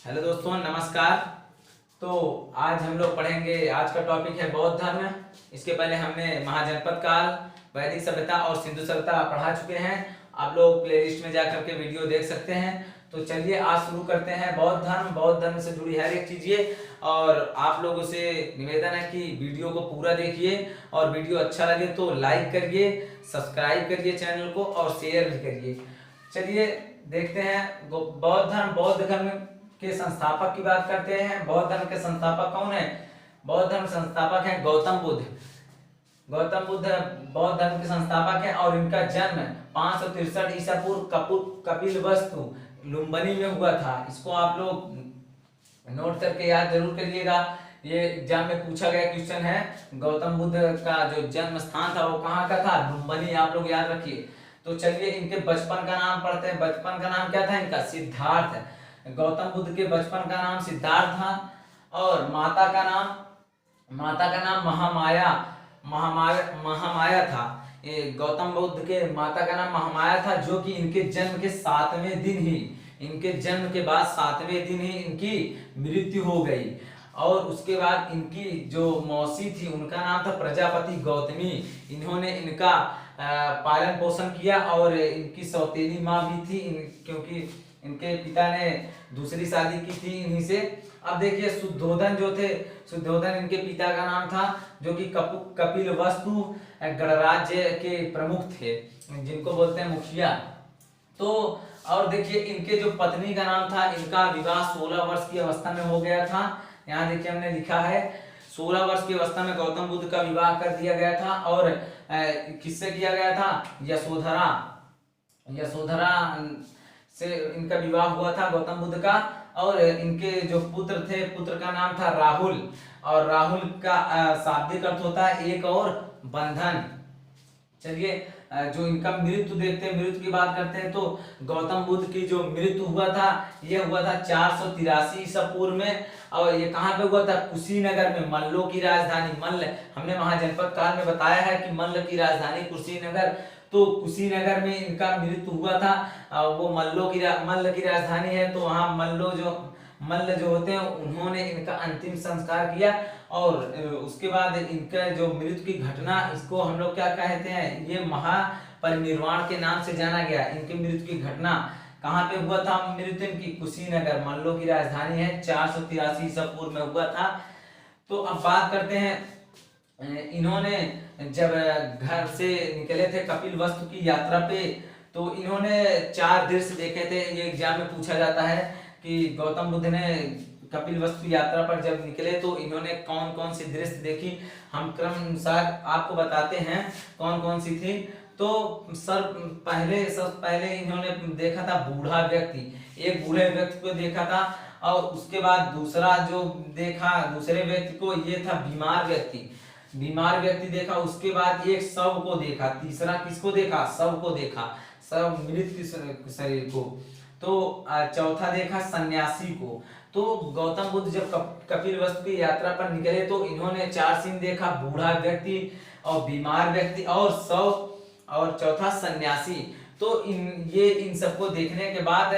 Hello दोस्तों, नमस्कार। तो आज हम लोग पढ़ेंगे, आज का टॉपिक है बौद्ध धर्म। इसके पहले हमने महाजनपद काल, वैदिक सभ्यता और सिंधु सभ्यता पढ़ा चुके हैं। आप लोग प्लेलिस्ट में जाकर के वीडियो देख सकते हैं। तो चलिए आज शुरू करते हैं बौद्ध धर्म। बौद्ध धर्म से जुड़ी हर एक चीज ये, और आप लोगों से निवेदन है कि वीडियो को पूरा देखिए और वीडियो अच्छा लगे तो लाइक करिए, सब्सक्राइब करिए चैनल को और शेयर भी करिए। चलिए देखते हैं बौद्ध धर्म। बौद्ध धर्म के संस्थापक की बात करते हैं। बौद्ध धर्म के संस्थापक कौन है? बौद्ध धर्म संस्थापक है गौतम बुद्ध। गौतम बुद्ध बौद्ध धर्म के संस्थापक हैं और इनका जन्म 563 ईसा पूर्व कपिलवस्तु लुम्बिनी में हुआ था। इसको आप लोग नोट करके याद जरूर करिएगा, ये एग्जाम में पूछा गया क्वेश्चन है। गौतम बुद्ध का जो जन्म स्थान था वो कहाँ का था? लुम्बिनी, आप लोग याद रखिए। तो चलिए इनके बचपन का नाम पढ़ते हैं। बचपन का नाम क्या था इनका? सिद्धार्थ। गौतम बुद्ध के बचपन का नाम सिद्धार्थ था और माता का नाम महामाया महामाया था। ये गौतम बुद्ध के माता का नाम महामाया था, जो कि इनके जन्म के 7वें दिन ही, इनके जन्म के बाद 7वें दिन ही इनकी मृत्यु हो गई। और उसके बाद इनकी जो मौसी थी उनका नाम था प्रजापति गौतमी। इन्होंने इनका पालन पोषण किया और इनकी सौतेली माँ भी थी, क्योंकि इनके पिता ने दूसरी शादी की थी इन्हीं से। अब देखिए शुद्धोधन जो थे, शुद्धोधन इनके पिता का नाम था, जो कि कपिलवस्तु गणराज्य के प्रमुख थे, जिनको बोलते हैं मुखिया। तो और देखिए इनके जो पत्नी का नाम था, इनका विवाह 16 वर्ष की अवस्था में हो गया था। यहाँ देखिए हमने लिखा है 16 वर्ष की अवस्था में गौतम बुद्ध का विवाह कर दिया गया था। और किससे किया गया था? यशोधरा से इनका विवाह हुआ था गौतम बुद्ध का। और इनके जो पुत्र थे, पुत्र का नाम था राहुल, और राहुल का शाब्दिक अर्थ होता है एक और बंधन। चलिए जो इनका मृत्यु देखते हैं, मृत्यु की बात करते हैं। तो गौतम बुद्ध की जो मृत्यु हुआ था, यह हुआ था 483 ईसा पूर्व में। और ये कहाँ पे हुआ था? कुशीनगर में, मल्लों की राजधानी। मल्ल, हमने महाजनपद काल में बताया है कि मल्ल की राजधानी कुशीनगर। तो कुशीनगर में इनका मृत्यु हुआ था। वो मल्ल की राजधानी है। तो वहाँ मल्ल जो होते हैं उन्होंने इनका अंतिम संस्कार किया। और उसके बाद इनका जो मृत्यु की घटना, इसको हम लोग क्या कहते हैं? ये महापरिनिर्वाण के नाम से जाना गया। इनकी मृत्यु की घटना कहाँ पे हुआ था? मृत्यु इनकी कुशीनगर, मल्लों की राजधानी है, 483 ईसा पूर्व में हुआ था। तो अब बात करते हैं, इन्होंने जब घर से निकले थे कपिलवस्तु की यात्रा पे, तो इन्होंने 4 दृश्य देखे थे। ये एग्जाम में पूछा जाता है कि गौतम बुद्ध ने कपिलवस्तु यात्रा पर जब निकले तो इन्होंने कौन कौन सी दृश्य देखी। हम क्रम अनुसार आपको बताते हैं कौन कौन सी थी। तो सब पहले इन्होंने देखा था बूढ़ा व्यक्ति, एक बूढ़े व्यक्ति को देखा था। और उसके बाद दूसरा जो देखा दूसरे व्यक्ति को, ये था बीमार व्यक्ति देखा। उसके बाद एक शव को देखा। तीसरा किसको देखा? शव को देखा, शव मृत शरीर को। तो चौथा देखा सन्यासी को। तो गौतम बुद्ध जब कपिलवस्तु की यात्रा पर निकले तो इन्होंने 4 सीन देखा, बूढ़ा व्यक्ति और बीमार व्यक्ति और शव और चौथा सन्यासी। तो इन सबको देखने के बाद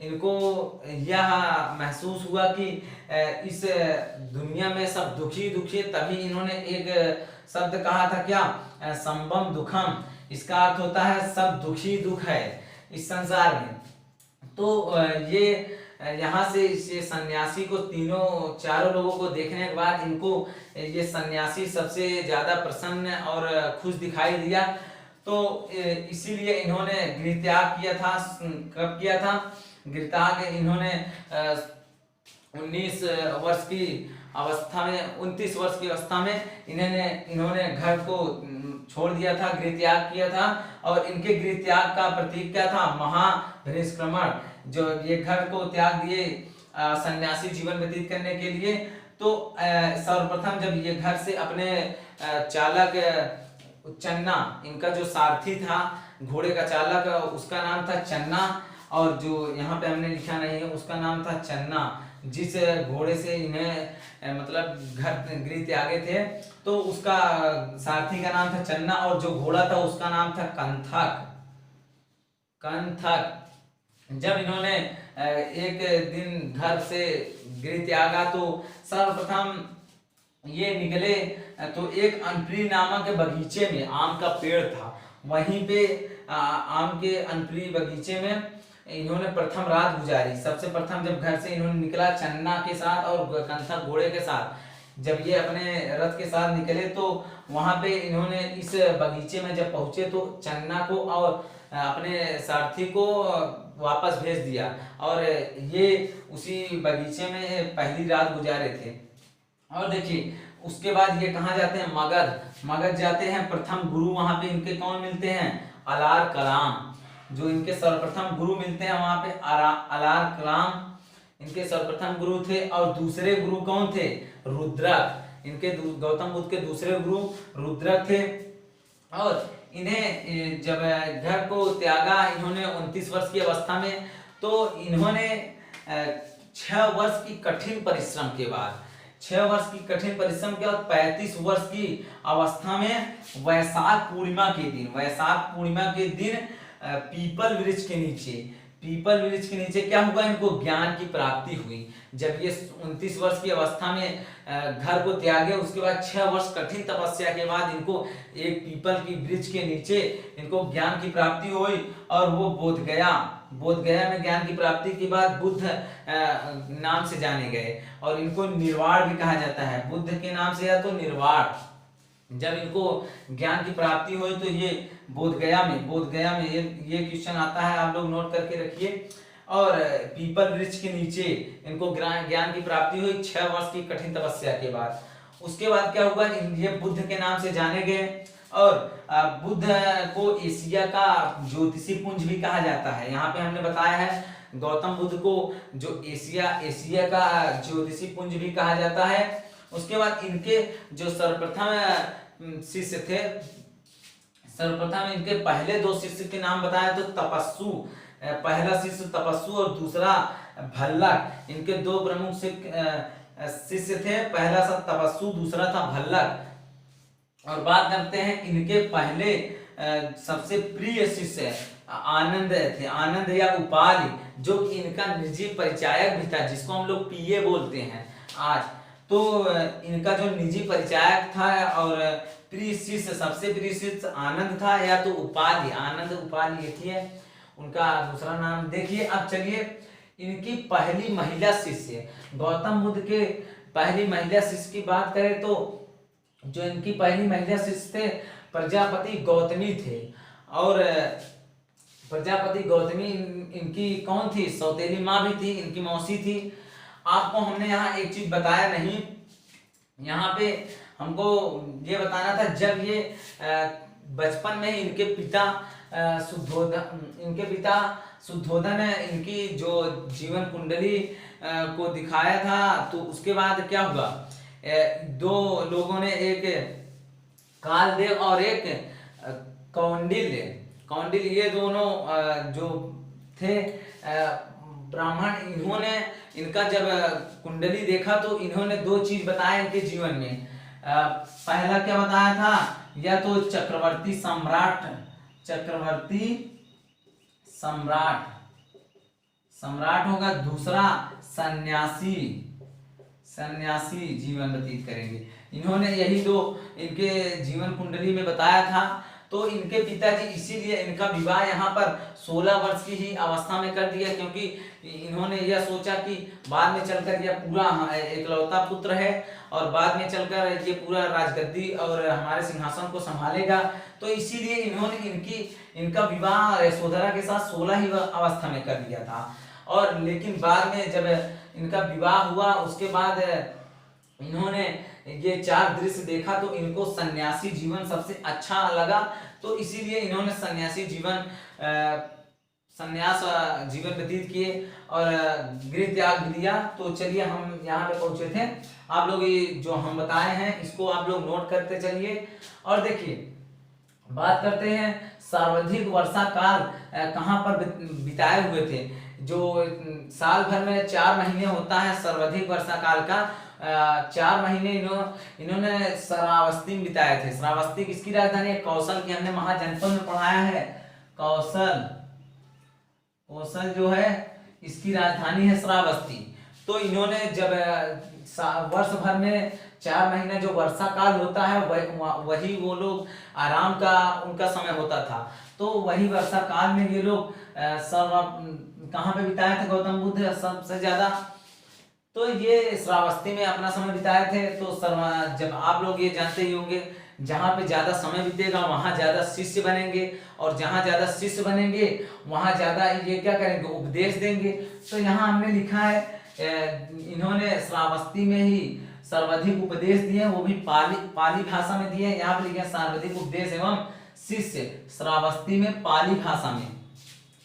इनको यह महसूस हुआ कि इस दुनिया में सब दुखी दुखी। तभी इन्होंने एक शब्द कहा था, क्या? संबम दुखम। इसका अर्थ होता है सब दुखी दुख है इस संसार में। तो ये यहाँ से इस सन्यासी को, चारों लोगों को देखने के बाद इनको ये सन्यासी सबसे ज्यादा प्रसन्न और खुश दिखाई दिया। तो इसीलिए इन्होंने गृहत्याग किया था। कब किया था गृहत्याग? इन्होंने 29 वर्ष की अवस्था में, 29 वर्ष की अवस्था में इन्होंने घर को छोड़ दिया था, गृहत्याग किया था। और इनके गृहत्याग का प्रतीक क्या था? महापरिनिष्क्रमण। जो ये घर को त्याग दिए सन्यासी जीवन व्यतीत करने के लिए। तो सर्वप्रथम जब ये घर से अपने चालक चन्ना, इनका जो सारथी था घोड़े का चालक, उसका नाम था चन्ना। और जो यहाँ पे हमने लिखा नहीं है उसका नाम था चन्ना, जिस घोड़े से इन्हें मतलब घर गृह त्यागे थे, तो उसका सारथी का नाम था चन्ना। और जो घोड़ा था उसका नाम था कंथक। जब इन्होंने एक दिन घर से गृह त्यागा तो सर्वप्रथम ये निकले तो एक अनप्री नामक बगीचे में, आम का पेड़ था, वहीं पे आम के अनप्री बगीचे में इन्होंने प्रथम रात गुजारी। सबसे प्रथम जब घर से इन्होंने निकला चन्ना के साथ और कंथक घोड़े के साथ, जब ये अपने रथ के साथ निकले तो वहां पे इन्होंने इस बगीचे में जब पहुंचे तो चन्ना को और अपने सारथी को वापस भेज दिया और ये उसी बगीचे में पहली रात गुजारे थे। और देखिए उसके बाद ये कहाँ जाते हैं, मगध। मगध जाते हैं, प्रथम गुरु वहां पे इनके कौन मिलते हैं, अलार कलाम, जो इनके सर्वप्रथम गुरु मिलते हैं वहां पे अलार कलाम इनके सर्वप्रथम गुरु थे। और दूसरे गुरु कौन थे, रुद्रक, इनके गौतम बुद्ध के दूसरे गुरु रुद्रक थे। और इन्हें जब घर को त्यागा इन्होंने 29 वर्ष की अवस्था में, तो इन्होंने 6 वर्ष की कठिन परिश्रम के बाद 6 वर्ष की कठिन परिश्रम के बाद 35 वर्ष की अवस्था में वैशाख पूर्णिमा के दिन पीपल वृक्ष के नीचे क्या हुआ, इनको ज्ञान की प्राप्ति हुई। जब ये 29 वर्ष की अवस्था में घर को त्यागे, उसके बाद 6 वर्ष कठिन तपस्या के बाद इनको एक पीपल की वृक्ष के नीचे इनको ज्ञान की प्राप्ति हुई और वो बोधगया में ज्ञान की प्राप्ति के बाद बुद्ध नाम से जाने गए और इनको निर्वाण भी कहा जाता है। बुद्ध के नाम से या तो निर्वाण। जब इनको ज्ञान की प्राप्ति हुई तो ये बोधगया में ये क्वेश्चन आता है, आप लोग नोट करके रखिए। और पीपल वृक्ष के नीचे इनको ज्ञान की प्राप्ति हुई 6 वर्ष की कठिन तपस्या के बाद। उसके बाद क्या हुआ, ये बुद्ध के नाम से जाने गए और बुद्ध को एशिया का ज्योतिषी पुंज भी कहा जाता है। यहाँ पे हमने बताया है गौतम बुद्ध को जो एशिया का ज्योतिषी पुंज भी कहा जाता है। उसके बाद इनके जो सर्वप्रथम शिष्य थे, सर्वप्रथम इनके पहले 2 शिष्य के नाम बताया तो तपस्सु, पहला शिष्य तपस्सु और दूसरा भल्लक। इनके 2 प्रमुख शिष्य थे, पहला तपस्सु, दूसरा था भल्लक। और बात करते हैं इनके पहले सबसे प्रिय शिष्य आनंद थे, आनंद या उपालि, जो कि इनका निजी परिचायक भी था, जिसको हम लोग पीए बोलते हैं आज। तो इनका जो निजी परिचायक था और प्रिय शिष्य, सबसे प्रिय शिष्य आनंद था या तो उपालि, आनंद उपालि ये थी उनका दूसरा नाम। देखिए अब चलिए इनकी पहली महिला शिष्य, गौतम बुद्ध के पहली महिला शिष्य की बात करें तो जो इनकी पहली महिला शिष्य थे प्रजापति गौतमी थे। और प्रजापति गौतमी इनकी कौन थी, सौतेली माँ भी थी, इनकी मौसी थी। आपको हमने यहाँ एक चीज बताया नहीं, यहाँ पे हमको ये बताना था, जब ये बचपन में इनके पिता शुद्धोधन ने इनकी जो जीवन कुंडली को दिखाया था, तो उसके बाद क्या हुआ, 2 लोगों ने, एक कालदेव और एक कौंडिल, ये दोनों जो थे ब्राह्मण, इन्होंने इनका जब कुंडली देखा तो इन्होंने 2 चीज बताया इनके जीवन में। पहला क्या बताया था, या तो चक्रवर्ती सम्राट होगा, दूसरा सन्यासी जीवन व्यतीत करेंगे। इन्होंने यही 2 इनके जीवन कुंडली में बताया था। तो इनके पिताजी इसीलिए इनका विवाह यहाँ पर 16 वर्ष की ही अवस्था में कर दिया, क्योंकि इन्होंने यह सोचा कि बाद में चलकर यह पूरा एकलौता पुत्र है और बाद में चलकर ये पूरा राजगद्दी और हमारे सिंहासन को संभालेगा। तो इसीलिए इन्होंने इनका विवाह यशोधरा के साथ 16 ही अवस्था में कर दिया था। और लेकिन बाद में जब इनका विवाह हुआ उसके बाद इन्होंने ये 4 दृश्य देखा तो इनको सन्यासी जीवन सबसे अच्छा लगा, तो इसीलिए इन्होंने सन्यास जीवन व्यतीत किए और गृह त्याग भी दिया। तो चलिए हम यहाँ पे पहुंचे थे, आप लोग ये जो हम बताए हैं इसको आप लोग नोट करते चलिए। और देखिए बात करते हैं सर्वाधिक वर्षा काल कहाँ पर बिताए हुए थे। जो साल भर में 4 महीने होता है सर्वाधिक वर्षा काल का, 4 महीने इन्होंने श्रावस्ती में बिताए थे। श्रावस्ती किसकी राजधानी है, कौशल की, हमने महाजनपद में पढ़ाया है। कोसल जो है इसकी राजधानी है श्रावस्ती। तो इन्होंने जब वर्ष भर में 4 महीने जो वर्षा काल होता है वही वो लोग आराम का उनका समय होता था। तो वही वर्षा काल में ये लोग कहाँ पे बिताए थे गौतम बुद्ध सबसे ज्यादा? तो ये श्रावस्ती में अपना समय बिताए थे। तो जब आप लोग ये जानते ही होंगे, जहाँ पे ज्यादा समय बीतेगा वहां ज्यादा शिष्य बनेंगे, और जहाँ ज्यादा शिष्य बनेंगे वहां ज्यादा ये क्या करेंगे, उपदेश देंगे। तो यहाँ हमने लिखा है इन्होंने श्रावस्ती में ही सर्वाधिक उपदेश दिए, वो भी पाली भाषा में दिए। यहाँ पे लिखे सर्वाधिक उपदेश एवं शिष्य श्रावस्ती में पाली भाषा में।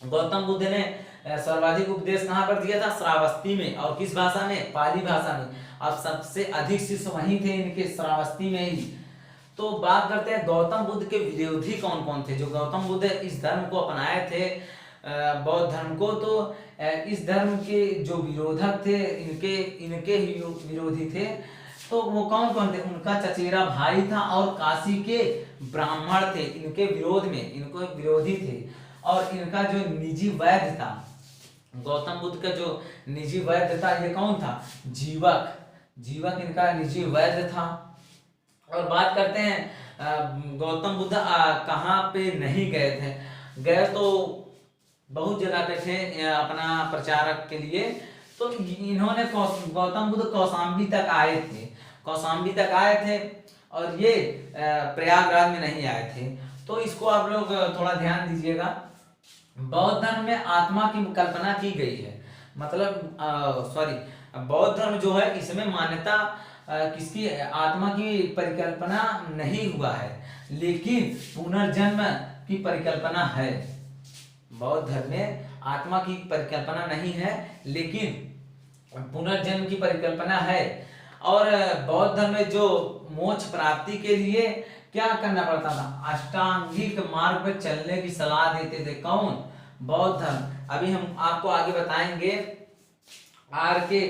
गौतम बुद्ध ने सर्वाधिक उपदेश कहाँ पर दिया था? श्रावस्ती में। और किस भाषा में? पाली भाषा में। अब सबसे अधिक शिष्य वहीं थे इनके, श्रावस्ती में ही। तो बात करते हैं गौतम बुद्ध के विरोधी कौन कौन थे। जो गौतम बुद्ध इस धर्म को अपनाए थे, बौद्ध धर्म को, तो इस धर्म के जो विरोधक थे, इनके ही विरोधी थे। तो वो कौन कौन थे? उनका चचेरा भाई था और काशी के ब्राह्मण थे, इनके विरोध में, इनको विरोधी थे। और इनका जो निजी वैद्य था, गौतम बुद्ध का जो निजी वैद्य था, ये कौन था? जीवक इनका निजी वैद्य था। और बात करते हैं गौतम बुद्ध कहाँ पे नहीं गए थे? गए तो बहुत जगह पे थे अपना प्रचारक के लिए। तो इन्होंने गौतम बुद्ध कौशाम्बी तक आए थे, कौशाम्बी तक आए थे, और ये प्रयागराज में नहीं आए थे। तो इसको आप लोग थोड़ा ध्यान दीजिएगा। बौद्ध धर्म में आत्मा की कल्पना की गई है, मतलब बौद्ध धर्म जो है इसमें मान्यता किसकी? आत्मा की परिकल्पना नहीं हुआ है, लेकिन पुनर्जन्म की परिकल्पना है। बौद्ध धर्म में आत्मा की परिकल्पना नहीं है, लेकिन पुनर्जन्म की परिकल्पना है। और बौद्ध धर्म में जो मोक्ष प्राप्ति के लिए क्या करना पड़ता था? अष्टांगिक मार्ग पर चलने की सलाह देते थे। कौन? बौद्ध धर्म। अभी हम आपको आगे बताएंगे, के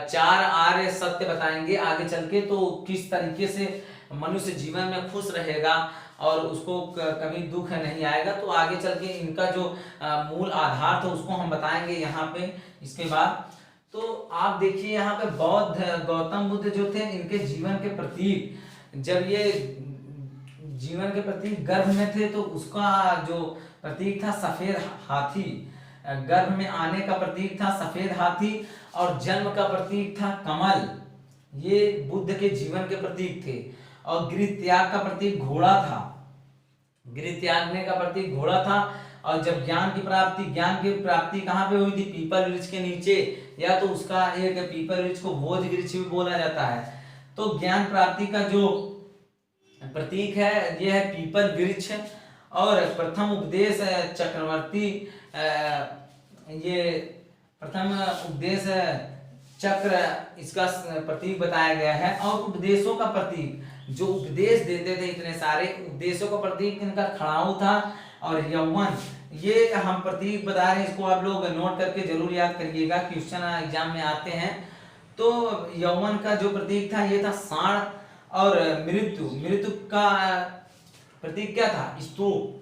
4 आर्य सत्य बताएंगे आगे चल के। तो किस तरीके से मनुष्य जीवन में खुश रहेगा और उसको कभी दुख नहीं आएगा, तो आगे चल के इनका जो मूल आधार था उसको हम बताएंगे यहाँ पे। इसके बाद तो आप देखिए यहाँ पे बौद्ध गौतम बुद्ध जो थे, इनके जीवन के प्रतीक, जब ये जीवन के प्रतीक गर्भ में थे तो उसका जो प्रतीक था सफेद हाथी, गर्भ में आने का प्रतीक था सफेद हाथी, और जन्म का प्रतीक था कमल। ये बुद्ध के जीवन के प्रतीक थे। और गृह त्याग का प्रतीक घोड़ा था, गृह त्यागने का प्रतीक घोड़ा था। और जब ज्ञान की प्राप्ति कहाँ पे हुई थी? पीपल वृक्ष के नीचे, या तो उसका एक पीपल वृक्ष को बोध वृक्ष भी बोला जाता है। तो ज्ञान प्राप्ति का जो प्रतीक है ये है पीपल वृक्ष। और प्रथम उपदेश चक्रवर्ती, ये प्रथम उपदेश चक्र इसका प्रतीक बताया गया है। और उपदेशों का प्रतीक, जो उपदेश देते थे इतने सारे उपदेशों का प्रतीक इनका खड़ाऊ था और यौवन। ये हम प्रतीक बता रहे हैं, इसको आप लोग नोट करके जरूर याद करिएगा, क्वेश्चन एग्जाम में आते हैं। तो यौवन का जो प्रतीक था ये था सांड। और मृत्यु का प्रतीक क्या था? स्तूप।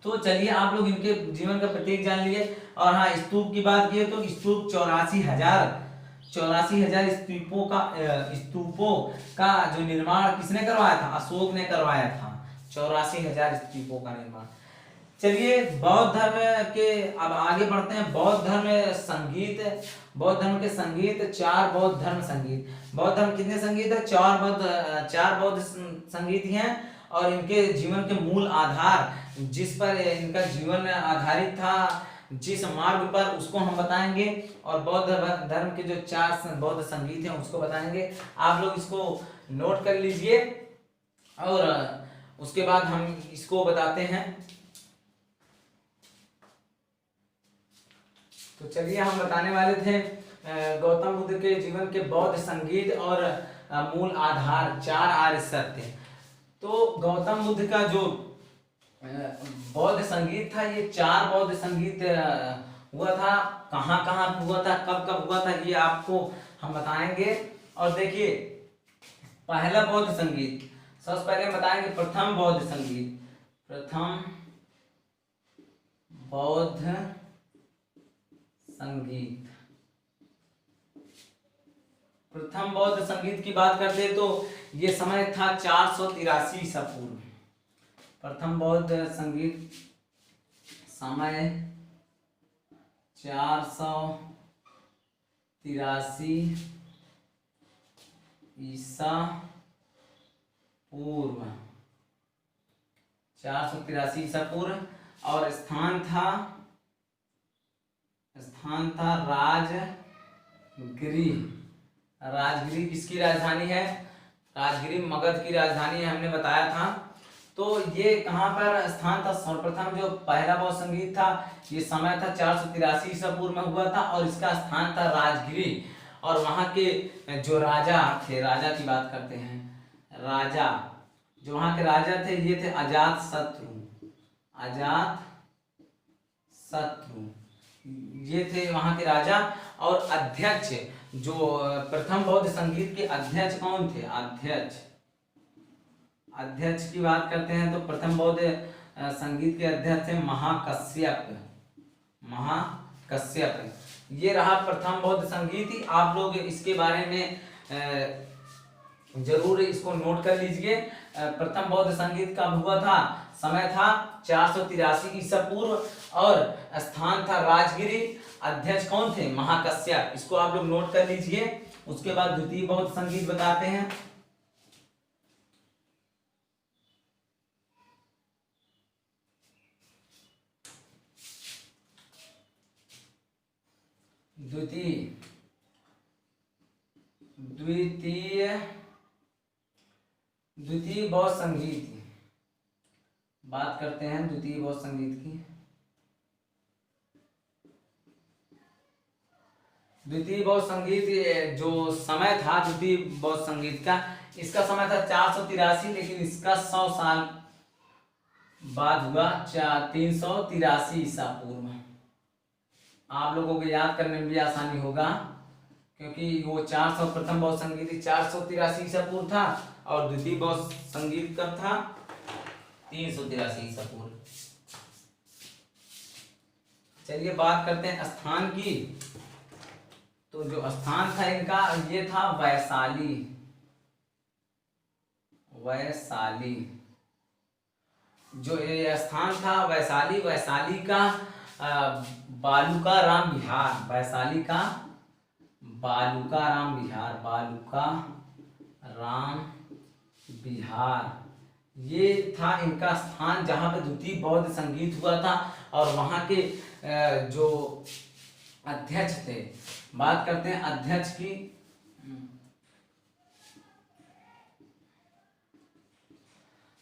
तो चलिए आप लोग इनके जीवन का प्रतीक जान लिए। और हाँ, स्तूप की बात की तो स्तूप 84,000 स्तूपों का जो निर्माण किसने करवाया था? अशोक ने करवाया था। 84,000 स्तूपों का निर्माण। चलिए बौद्ध धर्म के अब आगे बढ़ते हैं। बौद्ध धर्म संगीत, बौद्ध धर्म के संगीत 4 बौद्ध धर्म संगीत। बौद्ध धर्म कितने संगीत है? 4 बौद्ध संगीत हैं। और इनके जीवन के मूल आधार, जिस पर इनका जीवन आधारित था, जिस मार्ग पर, उसको हम बताएंगे। और बौद्ध धर्म के जो 4 बौद्ध संगीत हैं उसको बताएंगे। आप लोग इसको नोट कर लीजिए और उसके बाद हम इसको बताते हैं। तो चलिए हम बताने वाले थे गौतम बुद्ध के जीवन के बौद्ध संगीत और मूल आधार 4 आर्य सत्य। तो गौतम बुद्ध का जो बौद्ध संगीत था, ये 4 बौद्ध संगीत हुआ था। कहाँ कहाँ हुआ था, कब कब हुआ था, ये आपको हम बताएंगे। और देखिए पहला बौद्ध संगीत, सबसे पहले बताएंगे प्रथम बौद्ध संगीत। प्रथम बौद्ध संगीत। प्रथम बौद्ध संगीत की बात करते तो ये समय था 483 ईसा पूर्व। प्रथम बौद्ध संगीत समय 483 ईसा पूर्व, 483 ईसा पूर्व। और स्थान था राजगिरी। राजगिरी किसकी राजधानी है? राजगिरी मगध की राजधानी है, हमने बताया था। तो ये कहाँ पर स्थान था? सर्वप्रथम जो पहला बौद्ध संगीत था ये समय था 483 ईसा पूर्व में हुआ था और इसका स्थान था राजगिरी। और वहाँ के जो राजा थे, राजा की बात करते हैं, राजा जो वहाँ के राजा थे ये थे अजातशत्रु। ये थे वहाँ के राजा। और अध्यक्ष जो प्रथम बौद्ध संगीत के अध्यक्ष कौन थे? अध्यक्ष की बात करते हैं तो प्रथम बौद्ध संगीत के अध्यक्ष थे महाकश्यप। ये रहा प्रथम बौद्ध संगीत। आप लोग इसके बारे में जरूर इसको नोट कर लीजिए। प्रथम बौद्ध संगीत कब हुआ था? समय था 483 ईसा पूर्व और स्थान था राजगिरी। अध्यक्ष कौन थे? महाकश्यप। इसको आप लोग नोट कर लीजिए। उसके बाद द्वितीय बौद्ध संगीत बताते हैं। द्वितीय बौद्ध संगीत की बात करते हैं। द्वितीय बौद्ध संगीत की द्वितीय बौद्ध संगीत जो समय था द्वितीय बौद्ध संगीत का, इसका समय था 483, लेकिन इसका 100 साल बाद हुआ 383 ईसा पूर्व। आप लोगों को याद करने में भी आसानी होगा क्योंकि वो 400 प्रथम बौद्ध संगीत 483 ईसा पूर्व था और द्वितीय बौद्ध संगीत कब था? 383 ईसा पूर्व। चलिए बात करते हैं स्थान की। तो जो स्थान था इनका ये था वैशाली। जो ये स्थान था वैशाली, वैशाली का बालूका राम विहार, वैशाली का बालूका राम विहार, ये था इनका स्थान जहाँ पे द्वितीय बौद्ध संगीत हुआ था। और वहाँ के जो अध्यक्ष थे, बात करते हैं अध्यक्ष की।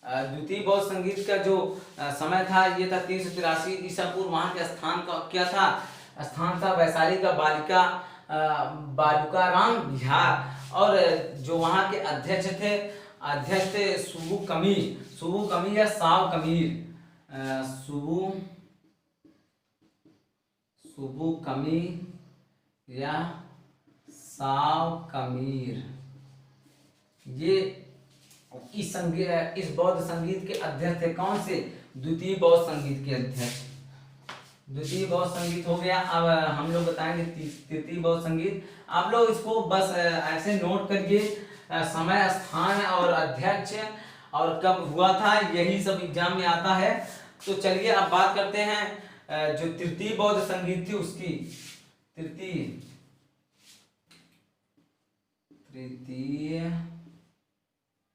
द्वितीय बौद्ध संगीत का जो समय था ये था 383 ईसा पूर्व। वहाँ के स्थान का क्या था? स्थान था वैशाली का बालूका राम विहार। और जो वहाँ के अध्यक्ष थे सुबु कमीर या साव कमीर, सुबु कमीर या साव कमीर, ये इस बौद्ध संगीत के अध्यक्ष थे। कौन से? द्वितीय बौद्ध संगीत के अध्यक्ष। द्वितीय बौद्ध संगीत हो गया। अब हम लोग बताएंगे तृतीय बौद्ध संगीत। आप लोग इसको बस ऐसे नोट करिए, समय, स्थान और अध्यक्ष और कब हुआ था, यही सब एग्जाम में आता है। तो चलिए अब बात करते हैं जो तृतीय बौद्ध संगीत थी उसकी।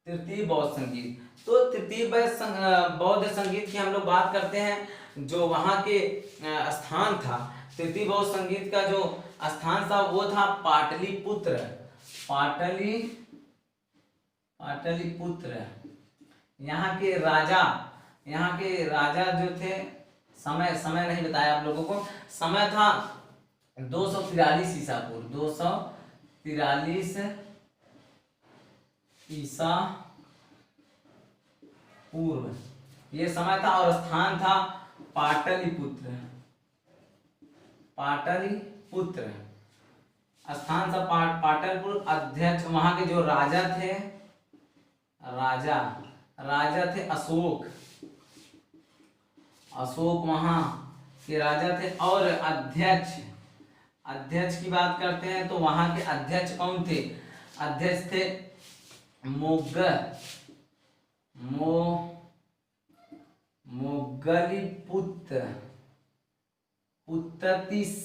तृतीय बौद्ध संगीत। तो तृतीय बौद्ध संगीत की हम लोग बात करते हैं। जो वहाँ के स्थान था, तृतीय बौद्ध संगीत का जो स्थान था वो था पाटलिपुत्र। यहाँ के राजा जो थे, समय नहीं बताया आप लोगों को। समय था 243 ईसा पूर्व, 243 ईसा पूर्व ये समय था। और स्थान था पाटलिपुत्र। स्थान था पाटलिपुत्र। अध्यक्ष वहां के जो राजा थे अशोक वहां के राजा थे। और अध्यक्ष अध्यक्ष की बात करते हैं तो वहां के अध्यक्ष कौन थे? अध्यक्ष थे मोगलीपुत्र पुत्ततीस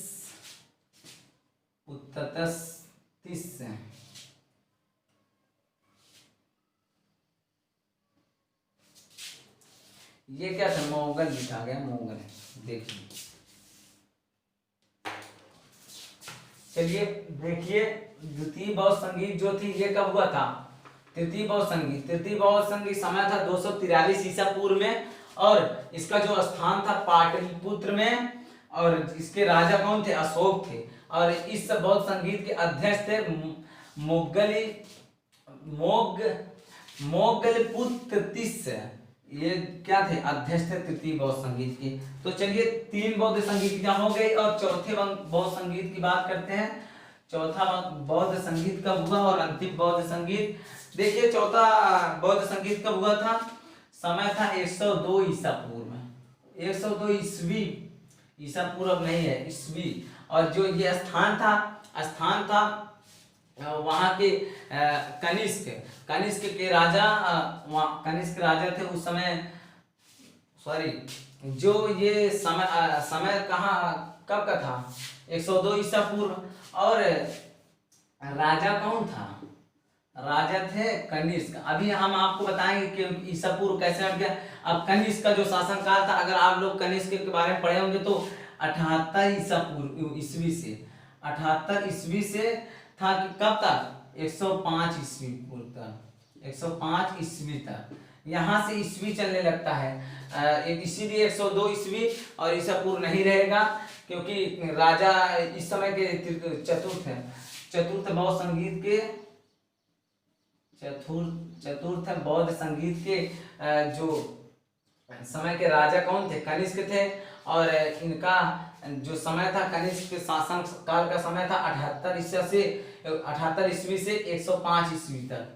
ये क्या था? मोगल लिखा गया, मोगल। देखिए, चलिए देखिए, द्वितीय बौद्ध संगीत जो थी ये कब हुआ था? तृतीय बौद्ध संगीत समय था 243 ईसा पूर्व में, और इसका जो स्थान था पाटलिपुत्र में, और इसके राजा कौन थे? अशोक थे। और इस बौद्ध संगीत के अध्यक्ष थे मोगलपुत्तीस। ये क्या थे? अध्यक्ष थे तृतीय बौद्ध संगीत के। तो चलिए, 3 बौद्ध संगीत हो गई, और चौथे बौद्ध संगीत की बात करते हैं। चौथा बौद्ध संगीत कब हुआ और अंतिम बौद्ध संगीत? देखिए, चौथा बौद्ध संगीत कब हुआ था? समय था 102 ईसा पूर्व। 102 ईस्वी, ईसा पूर्व नहीं है, ईस्वी। और जो ये स्थान था वहां के कनिष्क के राजा, कनिष्क राजा थे उस समय। सॉरी, जो ये समय कब का था? 102 ईसा पूर्व। और राजा कौन था? राजा थे कनिष्क। अभी हम आपको बताएंगे कि ईसा पूर्व कैसे हट गया। अब कनिष्क का जो शासनकाल था, अगर आप लोग कनिष्क के बारे में पढ़े होंगे तो 78 ईसा पूर्व ईस्वी से, 78 ईस्वी से था कि कब तक? 105 ईस्वी पूर्व तक, 105 ईस्वी तक। यहाँ से ईस्वी चलने लगता है, इसीलिए 102 ईस्वी और ईसा पूर्व नहीं रहेगा, क्योंकि राजा इस समय के चतुर्थ बौद्ध संगीत के चतुर्थ बौद्ध संगीत के जो समय के राजा कौन थे? कनिष्क थे। और इनका जो समय था, कनिष्क के शासन काल का समय था 78 ईस्वी से 105 ईस्वी तक,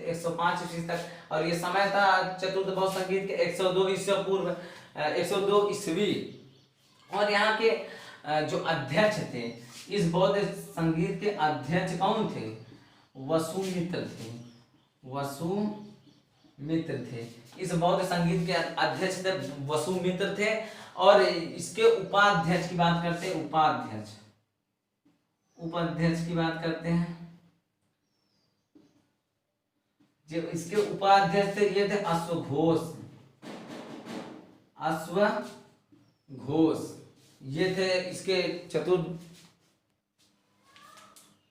105 ईस्वी तक। और ये समय था चतुर्थ बौद्ध संगीत के 102 ईसा पूर्व, 102 ईस्वी। और यहाँ के जो अध्यक्ष थे, इस बौद्ध संगीत के अध्यक्ष कौन थे? वसुमित्र थे। इस बौद्ध संगीत के अध्यक्ष थे वसुमित्र थे। और इसके उपाध्यक्ष की बात करते हैं, उपाध्यक्ष की बात करते हैं। जो इसके उपाध्यक्ष थे ये थे अश्वघोष। ये थे इसके चतुर्थ।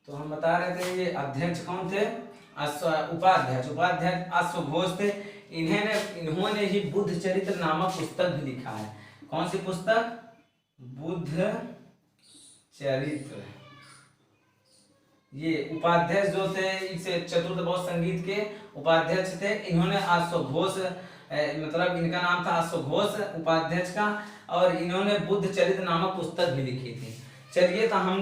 तो हम बता रहे थे ये अध्यक्ष कौन थे? उपाध्यक्ष अश्वघोष थे। इन्होंने ही बुद्ध चरित्र नामक पुस्तक भी लिखा है। कौन सी पुस्तक? बुद्ध चरित्र। ये उपाध्यक्ष जो थे, इसे चतुर्थ बौद्ध संगीत के उपाध्यक्ष थे। इन्होंने अश्वघोष, मतलब इनका नाम था अश्वघोष उपाध्यक्ष का, और इन्होंने बुद्ध चरित्र नामक पुस्तक भी लिखी थी। चलिए, तो हम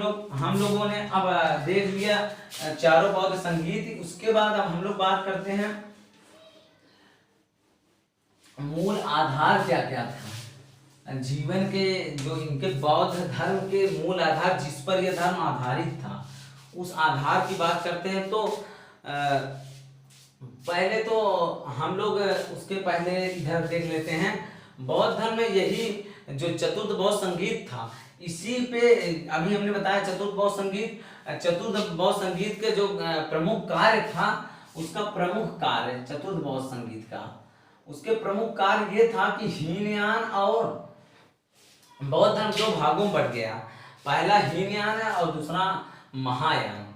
लोगों ने अब देख लिया चारों बौद्ध संगीत। उसके बाद अब हम लोग बात करते हैं मूल आधार क्या क्या था जीवन के, जो इनके बौद्ध धर्म के मूल आधार, जिस पर यह धर्म आधारित था, उस आधार की बात करते हैं। तो पहले तो हम लोग उसके पहले इधर देख लेते हैं। बौद्ध धर्म में यही जो चतुर्थ बौद्ध संगीत था, इसी पे अभी हमने बताया चतुर्थ बौद्ध संगीत के जो प्रमुख कार्य था, उसका प्रमुख कार्य चतुर्थ बौद्ध संगीत का, उसके प्रमुख कार्य ये था कि हीनयान और बौद्ध धर्म दो भागों में बट गया। पहला हीनयान है और दूसरा महायान।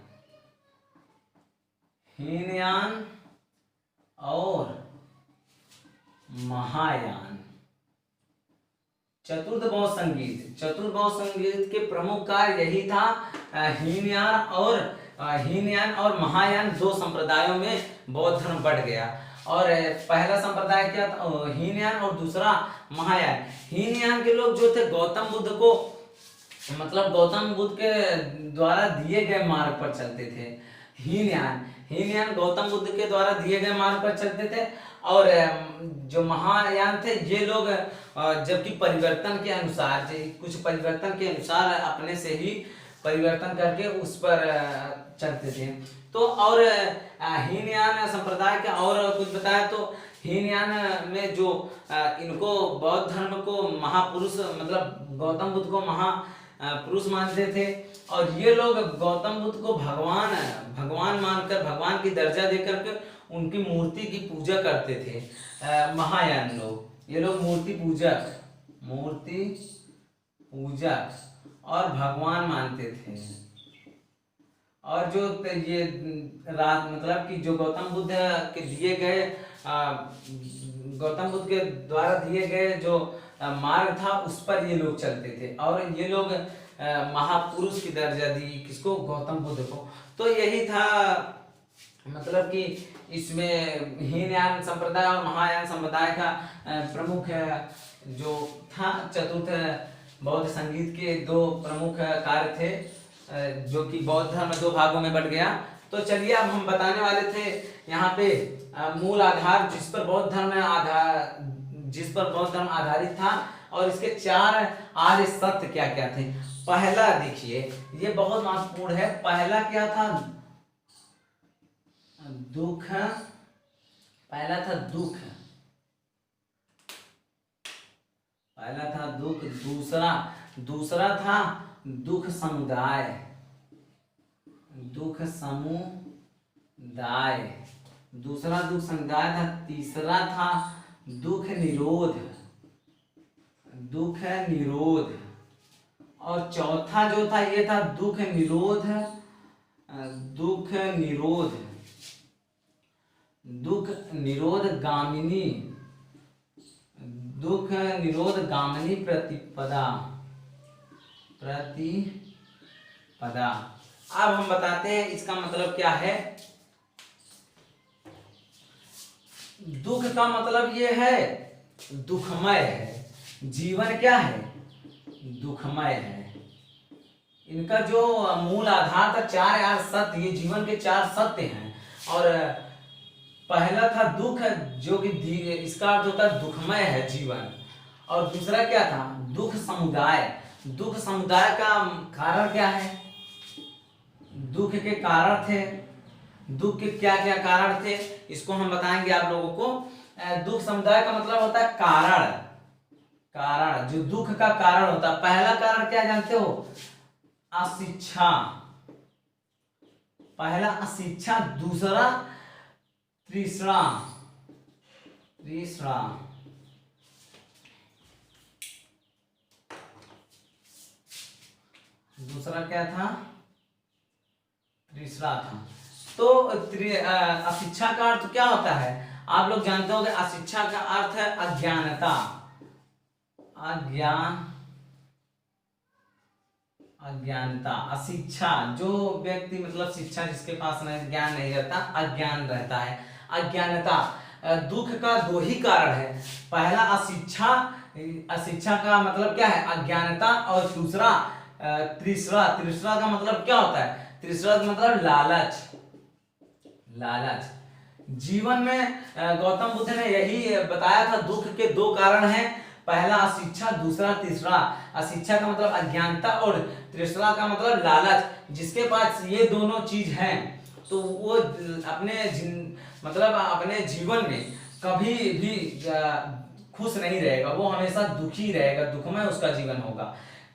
हीनयान और महायान। चतुर्थ बौद्ध संगीत के प्रमुख कार्य यही था। हीनयान और महायान दो संप्रदायों में बौद्ध धर्म बट गया। और पहला संप्रदाय क्या था? हीनयान और दूसरा महायान। हीनयान के लोग जो थे गौतम बुद्ध के द्वारा दिए गए मार्ग पर चलते थे। हीनयान। हीनयान गौतम बुद्ध के द्वारा दिए गए मार्ग पर चलते थे, और जो महायान थे ये लोग जबकि परिवर्तन के अनुसार, कुछ परिवर्तन के अनुसार अपने से ही परिवर्तन करके उस पर चलते थे। तो और हीनयान संप्रदाय के और कुछ बताया तो हीनयान में जो इनको बौद्ध धर्म को महापुरुष मतलब गौतम बुद्ध को पुरुष मानते थे, और ये लोग गौतम बुद्ध को भगवान मानकर, भगवान की दर्जा देकर के उनकी मूर्ति की पूजा करते थे। महायान लोग, ये लोग मूर्ति पूजक और भगवान मानते थे। और जो ये मतलब कि जो गौतम बुद्ध के दिए गए गौतम बुद्ध के द्वारा दिए गए जो मार्ग था उस पर ये लोग चलते थे, और ये लोग महापुरुष की दर्जा दी किसको, गौतम बुद्ध को। तो यही था मतलब कि इसमें हीनयान संप्रदाय और महायान संप्रदाय का प्रमुख जो था, चतुर्थ बौद्ध संगीत के दो प्रमुख कार्य थे, जो कि बौद्ध धर्म दो भागों में बट गया। तो चलिए अब हम बताने वाले थे यहाँ पे मूल आधार जिस पर बौद्ध धर्म आधारित था, और इसके 4 आर्य सत्य क्या क्या थे। पहला देखिए, ये बहुत महत्वपूर्ण है। पहला क्या था, दुख। पहला था दुख, दूसरा था दुख समुदाय, दूसरा दुख समुदाय था। तीसरा था दुख निरोध, और चौथा जो था ये था दुख निरोध गामिनी प्रतिपदा। अब हम बताते हैं इसका मतलब क्या है। दुख का मतलब ये है दुखमय है, जीवन क्या है, दुखमय है। इनका जो मूल आधार था 4 आर्य सत्य, ये जीवन के 4 सत्य हैं। और पहला था दुख, जो कि इसका अर्थ होता है दुखमय है जीवन। और दूसरा क्या था, दुख समुदाय का कारण क्या है, दुख के कारण थे। दुख के क्या क्या कारण थे इसको हम बताएंगे आप लोगों को। दुख समुदाय का मतलब होता है कारण, जो दुख का कारण होता है। पहला कारण क्या जानते हो, अशिक्षा। पहला अशिक्षा, दूसरा तृष्णा। दूसरा क्या था, तृष्णा था। तो अशिक्षा का अर्थ क्या होता है, आप लोग जानते हो कि अशिक्षा का अर्थ है अज्ञानता, अज्ञानता। अशिक्षा, जो व्यक्ति मतलब शिक्षा जिसके पास नहीं, ज्ञान नहीं रहता, अज्ञान रहता है, अज्ञानता। दुख का 2 ही कारण है। पहला अशिक्षा का मतलब क्या है, अज्ञानता। और दूसरा तृष्णा का मतलब क्या होता है, तृष्णा का मतलब लालच। जीवन में गौतम बुद्ध ने यही बताया था, दुख के 2 कारण हैं। पहला अशिक्षा, दूसरा तृष्णा। अशिक्षा का मतलब अज्ञानता और तृष्णा का मतलब लालच। जिसके पास ये दोनों चीज हैं तो वो अपने जीवन में कभी भी खुश नहीं रहेगा, वो हमेशा दुखी रहेगा, दुखमय उसका जीवन होगा।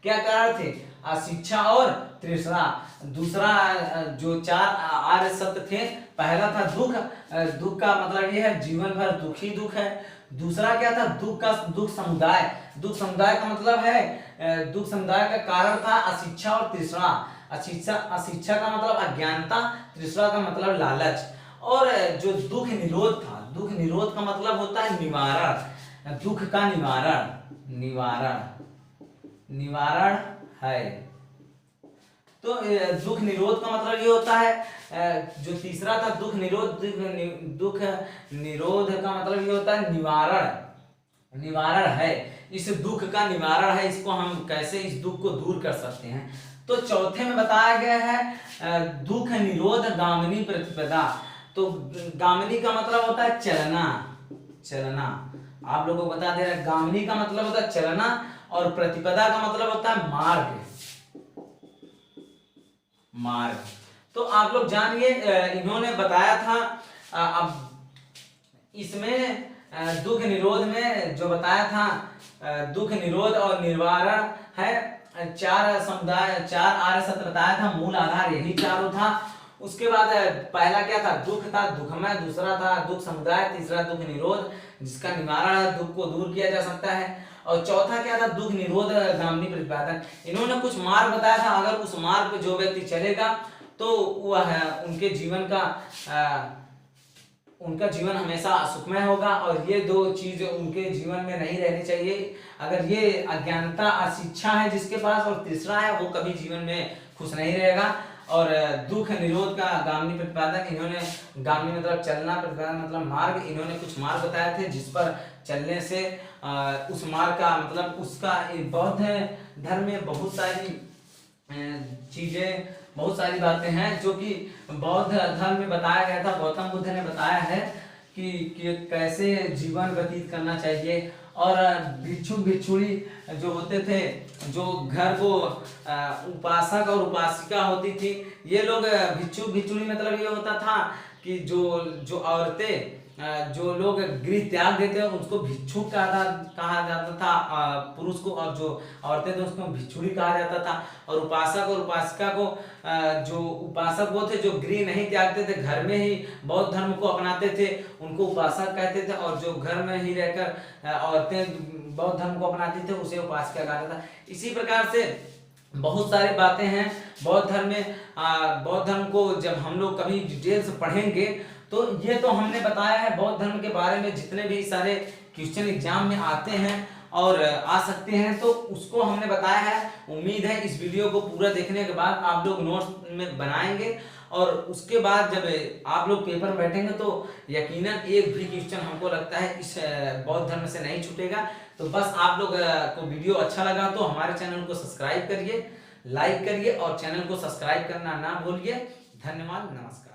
क्या कारण थे, अशिक्षा और तृष्णा। दूसरा जो 4 आर्य सत्य थे, पहला था दुख का मतलब ये है जीवन भर दुख है। दूसरा क्या था, दुख समुदाय का मतलब है, दुख समुदाय का कारण था अशिक्षा और तृष्णा। अशिक्षा का मतलब अज्ञानता, तृष्णा का मतलब लालच। और जो दुख निरोध का मतलब होता है निवारण, दुख का निवारण है। तो दुख निरोध का मतलब ये होता है, जो तीसरा था दुख निरोध का मतलब ये होता है निवारण है। इस दुख का निवारण है, इसको हम कैसे इस दुख को दूर कर सकते हैं। तो चौथे में बताया गया है दुख निरोध गामिनी प्रतिपदा। तो गामिनी का मतलब होता है चलना, चलना। आप लोगों को बता दे रहा है, गामिनी का मतलब होता है चलना और प्रतिपदा का मतलब होता है मार्ग, मार्ग। तो आप लोग जानिए, इन्होंने बताया था अब इसमें दुख निरोध में जो बताया था, दुख निरोध और निवारण है, चार समुदाय, चार आर्य सत्य बताया था, मूल आधार यही चारों था। उसके बाद पहला क्या था, दुख था, दुखमय। दूसरा था दुख समुदाय। तीसरा दुख निरोध, जिसका निवारण है, दुख को दूर किया जा सकता है। और चौथा क्या था, दुख निरोध गामिनी प्रतिपादन। इन्होंने कुछ मार्ग बताया था, अगर उस मार्ग पे जो व्यक्ति चलेगा तो वह उनके जीवन का उनका जीवन हमेशा सुखमय होगा। और ये दो चीज उनके जीवन में नहीं रहनी चाहिए। अगर ये अज्ञानता, अशिक्षा है जिसके पास, और तीसरा है वो कभी जीवन में खुश नहीं रहेगा। और दुख निरोध का गामिनी प्रतिपादन, इन्होंने गामिनी मतलब चलना, प्रतिपादन मतलब मार्ग। इन्होंने कुछ मार्ग बताए थे जिस पर चलने से उस मार्ग का मतलब उसका बौद्ध धर्म में बहुत सारी चीजें, बहुत सारी बातें हैं जो कि बौद्ध धर्म में बताया गया था। गौतम बुद्ध ने बताया है कि कैसे जीवन व्यतीत करना चाहिए। और भिक्षु भिक्षुणी जो होते थे, जो घर को उपासक और उपासिका होती थी, ये लोग भिक्षु भिक्षुणी मतलब ये होता था कि जो औरतें, जो लोग गृह त्याग देते हैं उसको भिक्षुक कहा जाता था पुरुष को, और जो औरतें थे उसको भिक्षुणी कहा जाता था। और उपासक और उपासिका को, जो उपासक वो थे जो गृह नहीं त्यागते थे, घर में ही बौद्ध धर्म को अपनाते थे, उनको उपासक कहते थे। और जो घर में ही रहकर औरतें बौद्ध धर्म को अपनाती थे उसे उपासिका कहता था। इसी प्रकार से बहुत सारी बातें हैं बौद्ध धर्म में। बौद्ध धर्म को जब हम लोग कभी डिटेल से पढ़ेंगे तो ये तो हमने बताया है बौद्ध धर्म के बारे में, जितने भी सारे क्वेश्चन एग्जाम में आते हैं और आ सकते हैं तो उसको हमने बताया है। उम्मीद है इस वीडियो को पूरा देखने के बाद आप लोग नोट्स में बनाएंगे, और उसके बाद जब आप लोग पेपर में बैठेंगे तो यकीनन एक भी क्वेश्चन हमको लगता है इस बौद्ध धर्म से नहीं छूटेगा। तो बस आप लोग को वीडियो अच्छा लगा तो हमारे चैनल को सब्सक्राइब करिए, लाइक करिए और चैनल को सब्सक्राइब करना ना भूलिए। धन्यवाद, नमस्कार।